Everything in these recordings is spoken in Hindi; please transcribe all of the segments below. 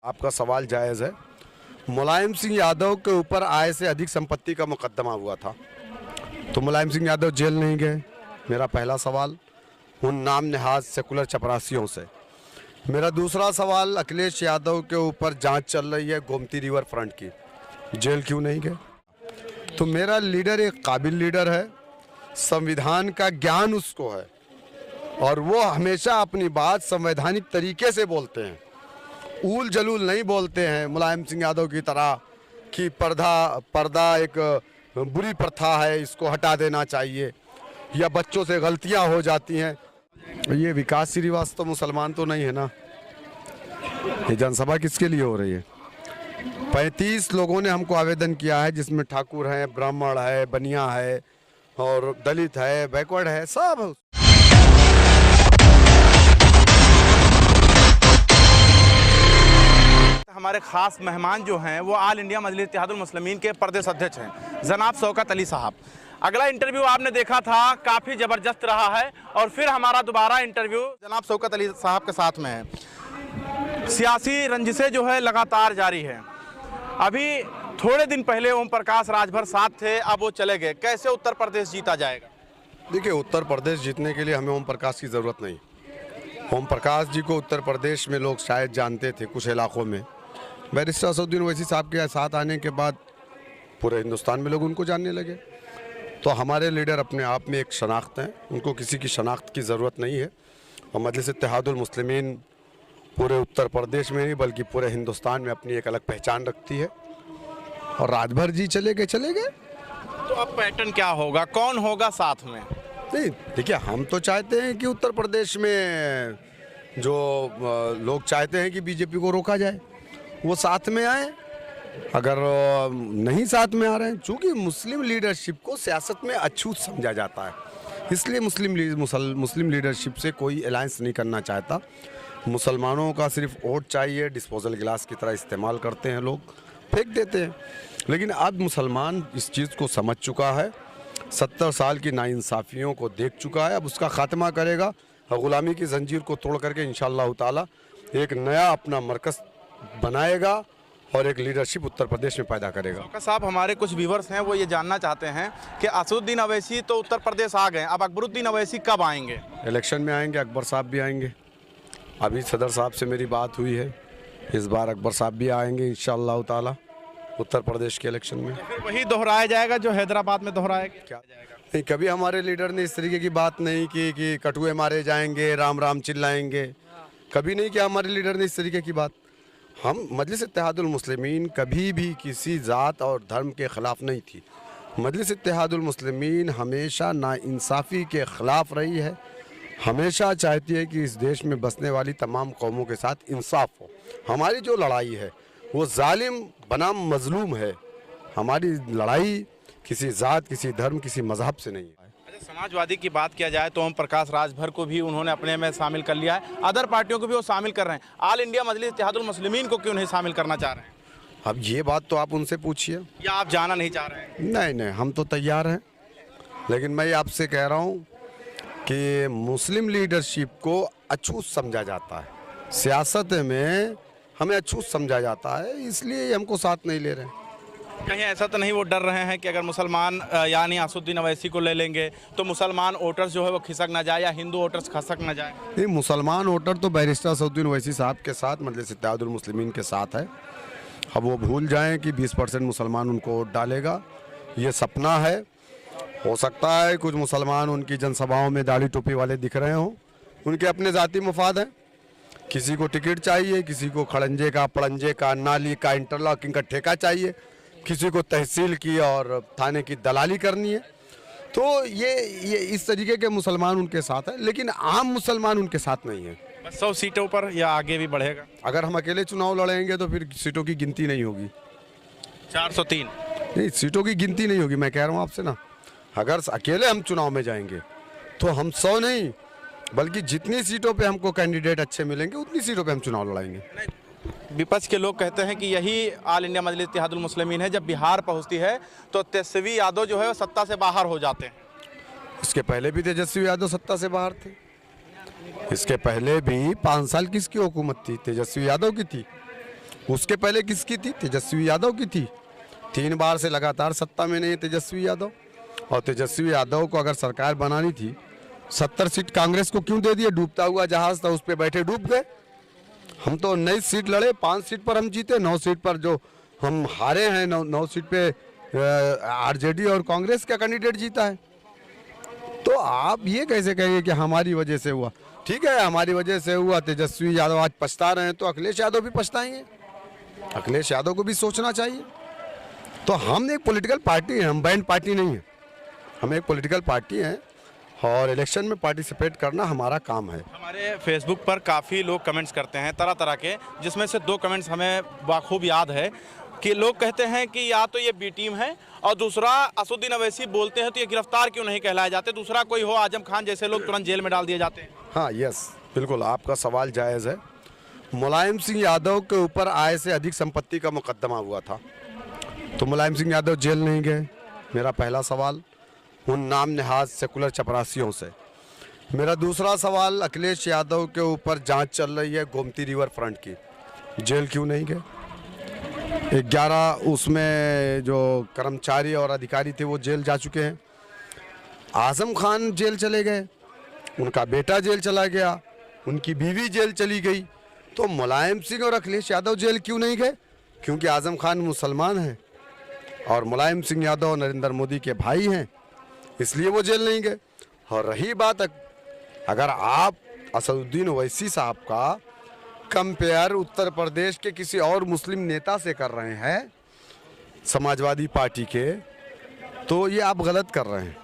आपका सवाल जायज़ है। मुलायम सिंह यादव के ऊपर आय से अधिक संपत्ति का मुकदमा हुआ था, तो मुलायम सिंह यादव जेल नहीं गए। मेरा पहला सवाल उन नाम नहाज सेकुलर चपरासियों से। मेरा दूसरा सवाल, अखिलेश यादव के ऊपर जांच चल रही है गोमती रिवर फ्रंट की, जेल क्यों नहीं गए? तो मेरा लीडर एक काबिल लीडर है, संविधान का ज्ञान उसको है और वो हमेशा अपनी बात संवैधानिक तरीके से बोलते हैं, ऊल जलूल नहीं बोलते हैं मुलायम सिंह यादव की तरह कि पर्दा एक बुरी प्रथा है, इसको हटा देना चाहिए, या बच्चों से गलतियां हो जाती हैं। ये विकास श्रीवास्तव मुसलमान तो नहीं है ना? ये जनसभा किसके लिए हो रही है? 35 लोगों ने हमको आवेदन किया है, जिसमें ठाकुर है, ब्राह्मण है, बनिया है और दलित है, बैकवर्ड है, सब है। हमारे खास मेहमान जो हैं वो ऑल इंडिया मजलिस इत्तेहादुल मुस्लिमीन के प्रदेश अध्यक्ष हैं जनाब शौकत अली साहब। अगला इंटरव्यू आपने देखा था, काफ़ी ज़बरदस्त रहा है और फिर हमारा दोबारा इंटरव्यू जनाब शौकत अली साहब के साथ में है। सियासी रंजिशें जो है लगातार जारी है। अभी थोड़े दिन पहले ओम प्रकाश राजभर साथ थे, अब वो चले गए। कैसे उत्तर प्रदेश जीता जाएगा? देखिए, उत्तर प्रदेश जीतने के लिए हमें ओम प्रकाश की ज़रूरत नहीं। ओम प्रकाश जी को उत्तर प्रदेश में लोग शायद जानते थे कुछ इलाकों में, बैरिस्टर असदुद्दीन ओवैसी साहब के साथ आने के बाद पूरे हिंदुस्तान में लोग उनको जानने लगे। तो हमारे लीडर अपने आप में एक शनाख्त हैं, उनको किसी की शनाख्त की ज़रूरत नहीं है। और मजलिस इत्तेहादुल मुस्लिमीन पूरे उत्तर प्रदेश में नहीं बल्कि पूरे हिंदुस्तान में अपनी एक अलग पहचान रखती है। और राजभर जी चले गए। तो अब पैटर्न क्या होगा, कौन होगा साथ में? नहीं, देखिए, हम तो चाहते हैं कि उत्तर प्रदेश में जो लोग चाहते हैं कि बीजेपी को रोका जाए वो साथ में आए। अगर नहीं साथ में आ रहे हैं, चूँकि मुस्लिम लीडरशिप को सियासत में अछूत समझा जाता है, इसलिए मुस्लिम लीडरशिप से कोई अलायंस नहीं करना चाहता। मुसलमानों का सिर्फ वोट चाहिए, डिस्पोजल गिलास की तरह इस्तेमाल करते हैं, लोग फेंक देते हैं। लेकिन अब मुसलमान इस चीज़ को समझ चुका है, 70 साल की नाइंसाफ़ियों को देख चुका है, अब उसका खात्मा करेगा और ग़ुलामी की जंजीर को तोड़ करके इंशाअल्लाह ताला एक नया अपना मरकज़ बनाएगा और एक लीडरशिप उत्तर प्रदेश में पैदा करेगा। शौकत साहब, हमारे कुछ व्यूवर्स हैं वो ये जानना चाहते हैं कि असदुद्दीन अवैसी तो उत्तर प्रदेश आ गए, अब अकबरुद्दीन अवैसी कब आएंगे? इलेक्शन में आएंगे, अकबर साहब भी आएंगे। अभी सदर साहब से मेरी बात हुई है, इस बार अकबर साहब भी आएंगे इंशाअल्लाह ताला उत्तर प्रदेश के इलेक्शन में। तो फिर वही दोहराया जाएगा जो हैदराबाद में दोहराया क्या नहीं, कभी हमारे लीडर ने इस तरीके की बात नहीं की कि कटुए मारे जाएंगे, राम राम चिल्लाएंगे, कभी नहीं किया हमारे लीडर ने इस तरीके की बात। हम मजलिस इत्तेहादुल मुस्लिमीन कभी भी किसी ज़ात और धर्म के ख़िलाफ़ नहीं थी। मजलिस इत्तेहादुल मुस्लिमीन हमेशा नाइंसाफ़ी के ख़िलाफ़ रही है, हमेशा चाहती है कि इस देश में बसने वाली तमाम कौमों के साथ इंसाफ हो। हमारी जो लड़ाई है वो जालिम बनाम मजलूम है। हमारी लड़ाई किसी ज़ात, किसी धर्म, किसी मज़हब से नहीं है। अच्छा, समाजवादी की बात किया जाए तो ओम प्रकाश राजभर को भी उन्होंने अपने में शामिल कर लिया है, अदर पार्टियों को भी वो शामिल कर रहे हैं। ऑल इंडिया मजलिस इत्तेहादुल मुस्लिमीन को क्यों नहीं शामिल करना चाह रहे हैं? अब ये बात तो आप उनसे पूछिए, या आप जाना नहीं चाह रहे हैं? नहीं, हम तो तैयार हैं, लेकिन मैं आपसे कह रहा हूँ कि मुस्लिम लीडरशिप को अछूत समझा जाता है, सियासत में हमें अछूत समझा जाता है, इसलिए हमको साथ नहीं ले रहे हैं। कहीं ऐसा तो नहीं वो डर रहे हैं कि अगर मुसलमान यानी असदुद्दीन अवैसी को ले लेंगे तो मुसलमान वोटर्स जो है वो खिसक ना जाए या हिंदू वोटर्स खसक ना जाए? नहीं, मुसलमान वोटर तो बैरिस्टर असदुद्दीन ओवैसी साहब के साथ, मजलिस इत्तेहादुल मुस्लिमीन के साथ है। अब वो भूल जाएं कि 20% मुसलमान उनको वोट डालेगा, ये सपना है। हो सकता है कुछ मुसलमान उनकी जनसभाओं में दाढ़ी टोपी वाले दिख रहे हों, उनके अपने ज़ाती मुफाद हैं। किसी को टिकट चाहिए, किसी को खड़ंजे का, पड़ंजे का, नाली का, इंटरलॉकिंग का ठेका चाहिए, किसी को तहसील की और थाने की दलाली करनी है। तो ये इस तरीके के मुसलमान उनके साथ है, लेकिन आम मुसलमान उनके साथ नहीं है। 100 सीटों पर या आगे भी बढ़ेगा? अगर हम अकेले चुनाव लड़ेंगे तो फिर सीटों की गिनती नहीं होगी। 403 नहीं, सीटों की गिनती नहीं होगी, मैं कह रहा हूँ आपसे ना। अगर अकेले हम चुनाव में जाएंगे तो हम 100 नहीं बल्कि जितनी सीटों पे हमको कैंडिडेट अच्छे मिलेंगे उतनी सीटों पे हम चुनाव लड़ाएंगे। विपक्ष के लोग कहते हैं कि यही ऑल इंडिया मजलिस इत्तेहादुल मुस्लिमीन है, जब बिहार पहुंचती है तो तेजस्वी यादव जो है वो सत्ता से बाहर हो जाते हैं। इसके पहले भी तेजस्वी यादव सत्ता से बाहर थे, इसके पहले भी 5 साल किसकी हुकूमत थी? तेजस्वी यादव की थी। उसके पहले किसकी थी? तेजस्वी यादव की थी। 3 बार से लगातार सत्ता में नहीं है तेजस्वी यादव। और तेजस्वी यादव को अगर सरकार बनानी थी, 70 सीट कांग्रेस को क्यों दे दिए? डूबता हुआ जहाज था, उस पर बैठे डूब गए। हम तो 19 सीट लड़े, 5 सीट पर हम जीते, 9 सीट पर जो हम हारे हैं, 9 सीट पे आरजेडी और कांग्रेस का कैंडिडेट जीता है। तो आप ये कैसे कहेंगे कि हमारी वजह से हुआ? ठीक है, हमारी वजह से हुआ, तेजस्वी यादव आज पछता रहे हैं, तो अखिलेश यादव भी पछताएंगे। अखिलेश यादव को भी सोचना चाहिए। तो हम एक पॉलिटिकल पार्टी हैं, हम बैंड पार्टी नहीं है। हम एक पॉलिटिकल पार्टी हैं और इलेक्शन में पार्टिसिपेट करना हमारा काम है। हमारे फेसबुक पर काफ़ी लोग कमेंट्स करते हैं तरह तरह के, जिसमें से 2 कमेंट्स हमें बाखूब याद है कि लोग कहते हैं कि या तो ये बी टीम है और दूसरा असदुद्दीन अवैसी बोलते हैं तो ये गिरफ्तार क्यों नहीं कहलाए जाते, दूसरा कोई हो आजम खान जैसे लोग तुरंत जेल में डाल दिए जाते हैं। हाँ, यस, बिल्कुल आपका सवाल जायज़ है। मुलायम सिंह यादव के ऊपर आय से अधिक संपत्ति का मुकदमा हुआ था, तो मुलायम सिंह यादव जेल नहीं गए? मेरा पहला सवाल उन नाम नहाज सेकुलर चपरासियों से। मेरा दूसरा सवाल, अखिलेश यादव के ऊपर जांच चल रही है गोमती रिवर फ्रंट की, जेल क्यों नहीं गए? 11 उसमें जो कर्मचारी और अधिकारी थे वो जेल जा चुके हैं। आजम खान जेल चले गए, उनका बेटा जेल चला गया, उनकी बीवी जेल चली गई, तो मुलायम सिंह और अखिलेश यादव जेल क्यों नहीं गए? क्योंकि आजम खान मुसलमान हैं और मुलायम सिंह यादव नरेंद्र मोदी के भाई हैं, इसलिए वो जेल नहीं गए। और रही बात, अगर आप असदुद्दीन ओवैसी साहब का कंपेयर उत्तर प्रदेश के किसी और मुस्लिम नेता से कर रहे हैं, समाजवादी पार्टी के, तो ये आप गलत कर रहे हैं।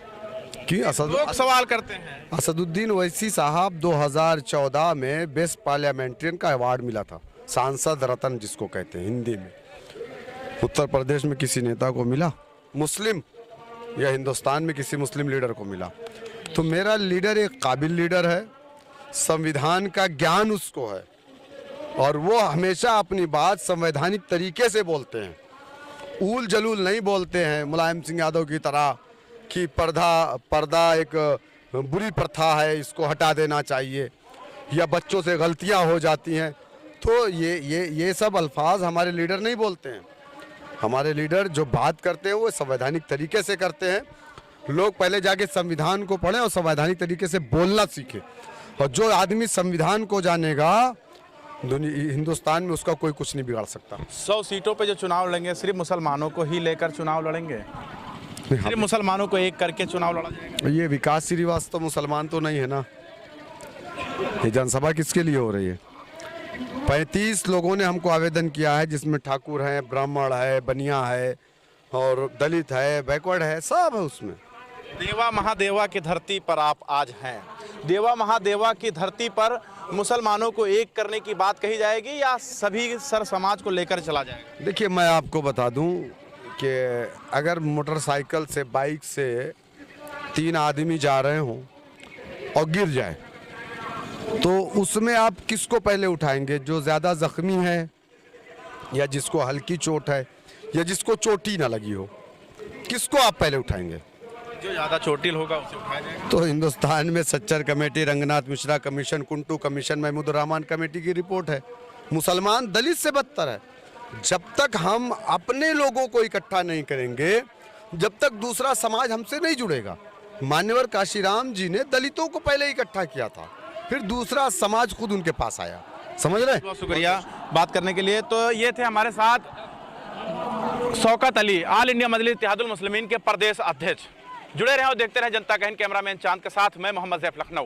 कि लोग सवाल करते हैं, असदुद्दीन ओवैसी साहब 2014 में बेस्ट पार्लियामेंट्रियन का अवार्ड मिला था, सांसद रत्न जिसको कहते हैं हिंदी में। उत्तर प्रदेश में किसी नेता को मिला मुस्लिम, या हिंदुस्तान में किसी मुस्लिम लीडर को मिला? तो मेरा लीडर एक काबिल लीडर है, संविधान का ज्ञान उसको है और वो हमेशा अपनी बात संवैधानिक तरीके से बोलते हैं, ऊल जलूल नहीं बोलते हैं मुलायम सिंह यादव की तरह कि पर्दा एक बुरी प्रथा है, इसको हटा देना चाहिए, या बच्चों से गलतियां हो जाती हैं। तो ये सब अल्फाज हमारे लीडर नहीं बोलते हैं। हमारे लीडर जो बात करते हैं वो संवैधानिक तरीके से करते हैं। लोग पहले जाके संविधान को पढ़ें और संवैधानिक तरीके से बोलना सीखें, और जो आदमी संविधान को जानेगा हिंदुस्तान में उसका कोई कुछ नहीं बिगाड़ सकता। 100 सीटों पे जो चुनाव लड़ेंगे सिर्फ मुसलमानों को ही लेकर चुनाव लड़ेंगे, सिर्फ मुसलमानों को एक करके चुनाव लड़ा जाएगा? ये विकास श्रीवास्तव मुसलमान तो नहीं है ना? ये जनसभा किसके लिए हो रही है? 35 लोगों ने हमको आवेदन किया है, जिसमें ठाकुर है, ब्राह्मण है, बनिया है और दलित है, बैकवर्ड है, सब है उसमें। देवा महादेवा की धरती पर आप आज हैं। देवा महादेवा की धरती पर मुसलमानों को एक करने की बात कही जाएगी या सभी सर समाज को लेकर चला जाएगा? देखिए, मैं आपको बता दूं कि अगर मोटरसाइकिल से, बाइक से 3 आदमी जा रहे हों और गिर जाए, तो उसमें आप किसको पहले उठाएंगे? जो ज़्यादा जख्मी है, या जिसको हल्की चोट है, या जिसको चोट ही ना लगी हो? किसको आप पहले उठाएंगे? जो ज़्यादा चोटिल होगा उसे उठाया जाएगा। तो हिंदुस्तान में Sachar committee, Ranganath Mishra commission, कुंटू commission, Mahmood Rahman committee की रिपोर्ट है, मुसलमान दलित से बदतर है। जब तक हम अपने लोगों को इकट्ठा नहीं करेंगे, जब तक दूसरा समाज हमसे नहीं जुड़ेगा। मान्यवर काशीराम जी ने दलितों को पहले इकट्ठा किया था, फिर दूसरा समाज खुद उनके पास आया। समझ रहे? बहुत शुक्रिया बात करने के लिए। तो ये थे हमारे साथ शौकत अली, ऑल इंडिया मजलिस इत्तेहादुल मुस्लिमीन के प्रदेश अध्यक्ष। जुड़े रहे और देखते रहे जनता का हिंद। कैमरामैन चांद के साथ मैं मोहम्मद ज़ैफ, लखनऊ।